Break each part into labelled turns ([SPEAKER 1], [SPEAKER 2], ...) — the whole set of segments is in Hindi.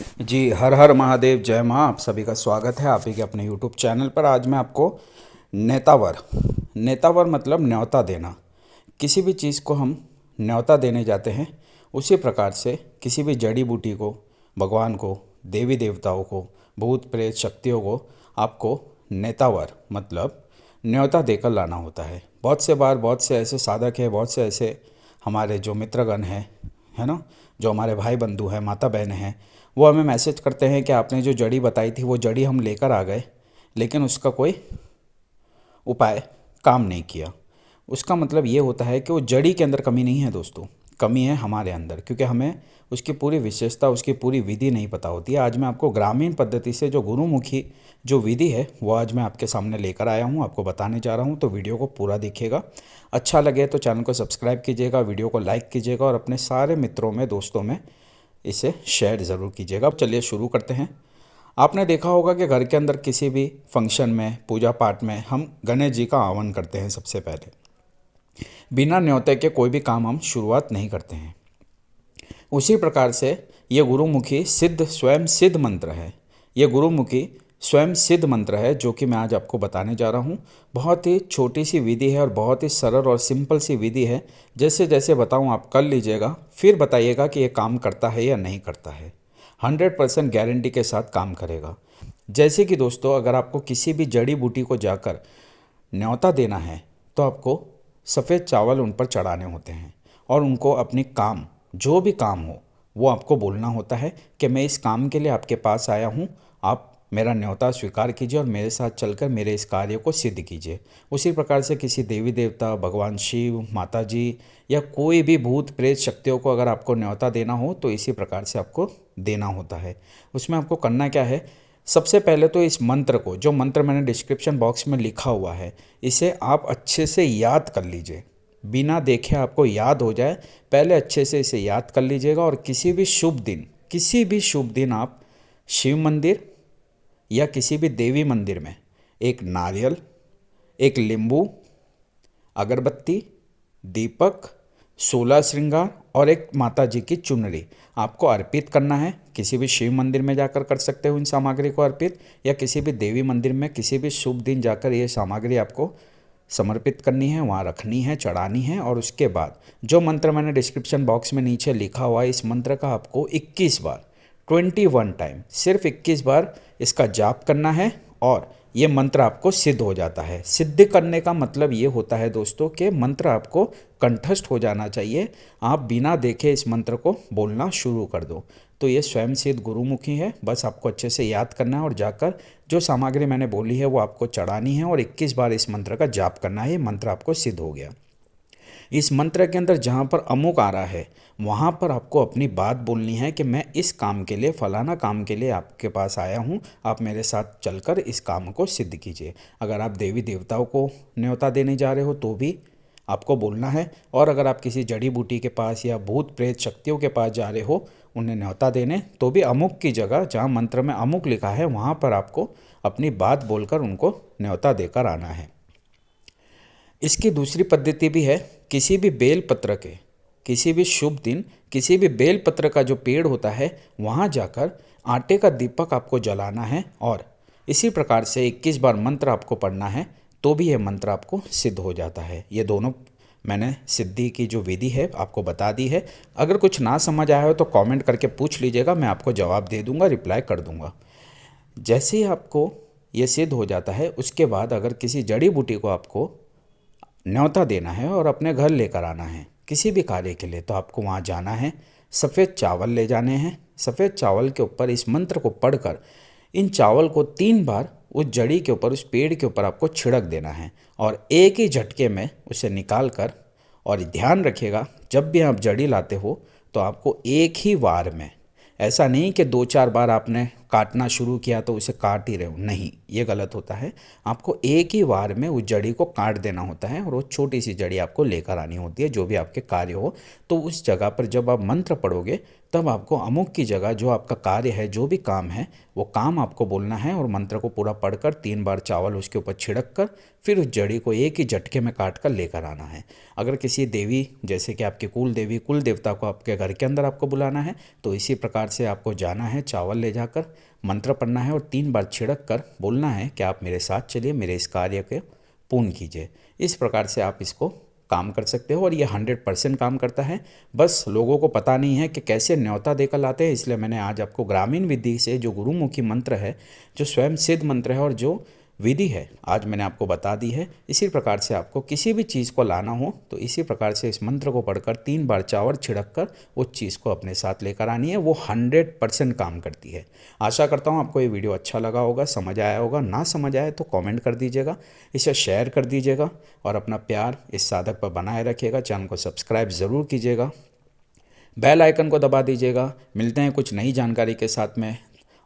[SPEAKER 1] जी, हर हर महादेव, जय माँ। आप सभी का स्वागत है आप ही के अपने यूट्यूब चैनल पर। आज मैं आपको नेतावर नेतावर मतलब न्योता देना। किसी भी चीज़ को हम न्योता देने जाते हैं, उसी प्रकार से किसी भी जड़ी बूटी को, भगवान को, देवी देवताओं को, भूत प्रेत शक्तियों को आपको नेतावर मतलब न्योता देकर लाना होता है। बहुत से बार बहुत से ऐसे साधक हैं, बहुत से ऐसे हमारे जो मित्रगण हैं, है ना, जो हमारे भाई बंधु हैं, माता बहनें हैं, वो हमें मैसेज करते हैं कि आपने जो जड़ी बताई थी वो जड़ी हम लेकर आ गए, लेकिन उसका कोई उपाय काम नहीं किया। उसका मतलब ये होता है कि वो जड़ी के अंदर कमी नहीं है दोस्तों, कमी है हमारे अंदर, क्योंकि हमें उसकी पूरी विशेषता, उसकी पूरी विधि नहीं पता होती है। आज मैं आपको ग्रामीण पद्धति से जो गुरुमुखी जो विधि है वो आज मैं आपके सामने लेकर आया हूँ, आपको बताने जा रहा हूँ। तो वीडियो को पूरा देखिएगा। अच्छा लगे तो चैनल को सब्सक्राइब कीजिएगा, वीडियो को लाइक कीजिएगा और अपने सारे मित्रों में, दोस्तों में इसे शेयर ज़रूर कीजिएगा। अब चलिए शुरू करते हैं। आपने देखा होगा कि घर के अंदर किसी भी फंक्शन में, पूजा पाठ में हम गणेश जी का आह्वान करते हैं। सबसे पहले बिना न्योते के कोई भी काम हम शुरुआत नहीं करते हैं। उसी प्रकार से ये गुरुमुखी सिद्ध, स्वयं सिद्ध मंत्र है। ये गुरुमुखी स्वयं सिद्ध मंत्र है जो कि मैं आज आपको बताने जा रहा हूँ। बहुत ही छोटी सी विधि है और बहुत ही सरल और सिंपल सी विधि है। जैसे जैसे बताऊँ आप कर लीजिएगा, फिर बताइएगा कि ये काम करता है या नहीं करता है। 100% गारंटी के साथ काम करेगा। जैसे कि दोस्तों, अगर आपको किसी भी जड़ी बूटी को जाकर न्योता देना है तो आपको सफ़ेद चावल उन पर चढ़ाने होते हैं और उनको अपनी काम, जो भी काम हो, वो आपको बोलना होता है कि मैं इस काम के लिए आपके पास आया हूँ, आप मेरा न्योता स्वीकार कीजिए और मेरे साथ चलकर मेरे इस कार्य को सिद्ध कीजिए। उसी प्रकार से किसी देवी देवता, भगवान शिव, माता जी या कोई भी भूत प्रेत शक्तियों को अगर आपको न्योता देना हो तो इसी प्रकार से आपको देना होता है। उसमें आपको करना क्या है, सबसे पहले तो इस मंत्र को, जो मंत्र मैंने डिस्क्रिप्शन बॉक्स में लिखा हुआ है, इसे आप अच्छे से याद कर लीजिए। बिना देखे आपको याद हो जाए, पहले अच्छे से इसे याद कर लीजिएगा। और किसी भी शुभ दिन, किसी भी शुभ दिन आप शिव मंदिर या किसी भी देवी मंदिर में एक नारियल, एक नींबू, अगरबत्ती, दीपक, 16 श्रृंगार और एक माता जी की चुनरी आपको अर्पित करना है। किसी भी शिव मंदिर में जाकर कर सकते हो इन सामग्री को अर्पित, या किसी भी देवी मंदिर में किसी भी शुभ दिन जाकर ये सामग्री आपको समर्पित करनी है, वहाँ रखनी है, चढ़ानी है। और उसके बाद जो मंत्र मैंने डिस्क्रिप्शन बॉक्स में नीचे लिखा हुआ है, इस मंत्र का आपको 21 बार, 21 टाइम, सिर्फ 21 बार इसका जाप करना है और ये मंत्र आपको सिद्ध हो जाता है। सिद्ध करने का मतलब ये होता है दोस्तों कि मंत्र आपको कंठस्थ हो जाना चाहिए। आप बिना देखे इस मंत्र को बोलना शुरू कर दो। तो ये स्वयं सिद्ध गुरुमुखी है। बस आपको अच्छे से याद करना है और जाकर जो सामग्री मैंने बोली है वो आपको चढ़ानी है और 21 बार इस मंत्र का जाप करना है। ये मंत्र आपको सिद्ध हो गया। इस मंत्र के अंदर जहाँ पर अमुक आ रहा है, वहाँ पर आपको अपनी बात बोलनी है कि मैं इस काम के लिए, फलाना काम के लिए आपके पास आया हूँ, आप मेरे साथ चलकर इस काम को सिद्ध कीजिए। अगर आप देवी देवताओं को न्योता देने जा रहे हो तो भी आपको बोलना है, और अगर आप किसी जड़ी बूटी के पास या भूत प्रेत शक्तियों के पास जा रहे हो उन्हें न्योता देने, तो भी अमुक की जगह, जहाँ मंत्र में अमुक लिखा है, वहाँ पर आपको अपनी बात बोलकर उनको न्योता देकर आना है। इसकी दूसरी पद्धति भी है। किसी भी बेल पत्र के, किसी भी शुभ दिन, किसी भी बेल पत्र का जो पेड़ होता है, वहाँ जाकर आटे का दीपक आपको जलाना है और इसी प्रकार से 21 बार मंत्र आपको पढ़ना है, तो भी यह मंत्र आपको सिद्ध हो जाता है। ये दोनों मैंने सिद्धि की जो विधि है आपको बता दी है। अगर कुछ ना समझ आया हो तो कमेंट करके पूछ लीजिएगा, मैं आपको जवाब दे दूंगा, रिप्लाई कर दूंगा। जैसे ही आपको ये सिद्ध हो जाता है, उसके बाद अगर किसी जड़ी बूटी को आपको न्योता देना है और अपने घर लेकर आना है किसी भी कार्य के लिए, तो आपको वहाँ जाना है, सफ़ेद चावल ले जाने हैं। सफ़ेद चावल के ऊपर इस मंत्र को पढ़कर इन चावल को 3 बार उस जड़ी के ऊपर, उस पेड़ के ऊपर आपको छिड़क देना है और एक ही झटके में उसे निकाल कर, और ध्यान रखिएगा जब भी आप जड़ी लाते हो तो आपको एक ही वार में, ऐसा नहीं कि 2-4 बार आपने काटना शुरू किया तो उसे काट ही रहे हो, नहीं, ये गलत होता है। आपको एक ही वार में उस जड़ी को काट देना होता है और वो छोटी सी जड़ी आपको लेकर आनी होती है, जो भी आपके कार्य हो। तो उस जगह पर जब आप मंत्र पढ़ोगे तब आपको अमुक की जगह जो आपका कार्य है, जो भी काम है, वो काम आपको बोलना है और मंत्र को पूरा पढ़कर 3 बार चावल उसके ऊपर छिड़क कर फिर उस जड़ी को एक ही झटके में काट कर लेकर आना है। अगर किसी देवी, जैसे कि आपकी कुल देवी, कुल देवता को आपके घर के अंदर आपको बुलाना है, तो इसी प्रकार से आपको जाना है, चावल ले जाकर मंत्र पढ़ना है और 3 बार छिड़क कर बोलना है कि आप मेरे साथ चलिए, मेरे इस कार्य को पूर्ण कीजिए। इस प्रकार से आप इसको काम कर सकते हो और ये 100% काम करता है। बस लोगों को पता नहीं है कि कैसे न्योता देकर लाते हैं, इसलिए मैंने आज आपको ग्रामीण विधि से जो गुरुमुखी मंत्र है, जो स्वयं सिद्ध मंत्र है और जो विधि है, आज मैंने आपको बता दी है। इसी प्रकार से आपको किसी भी चीज़ को लाना हो तो इसी प्रकार से इस मंत्र को पढ़कर 3 बार चावल छिड़क कर उस चीज़ को अपने साथ लेकर आनी है। वो 100% काम करती है। आशा करता हूँ आपको ये वीडियो अच्छा लगा होगा, समझ आया होगा। ना समझ आए तो कमेंट कर दीजिएगा, इसे शेयर कर दीजिएगा और अपना प्यार इस साधक पर बनाए रखिएगा। चैनल को सब्सक्राइब ज़रूर कीजिएगा, बेल आइकन को दबा दीजिएगा। मिलते हैं कुछ नई जानकारी के साथ में।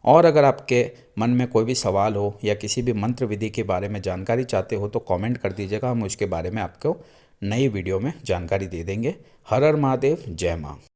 [SPEAKER 1] और अगर आपके मन में कोई भी सवाल हो या किसी भी मंत्र विधि के बारे में जानकारी चाहते हो तो कमेंट कर दीजिएगा, हम उसके बारे में आपको नई वीडियो में जानकारी दे देंगे। हर हर महादेव, जय माँ।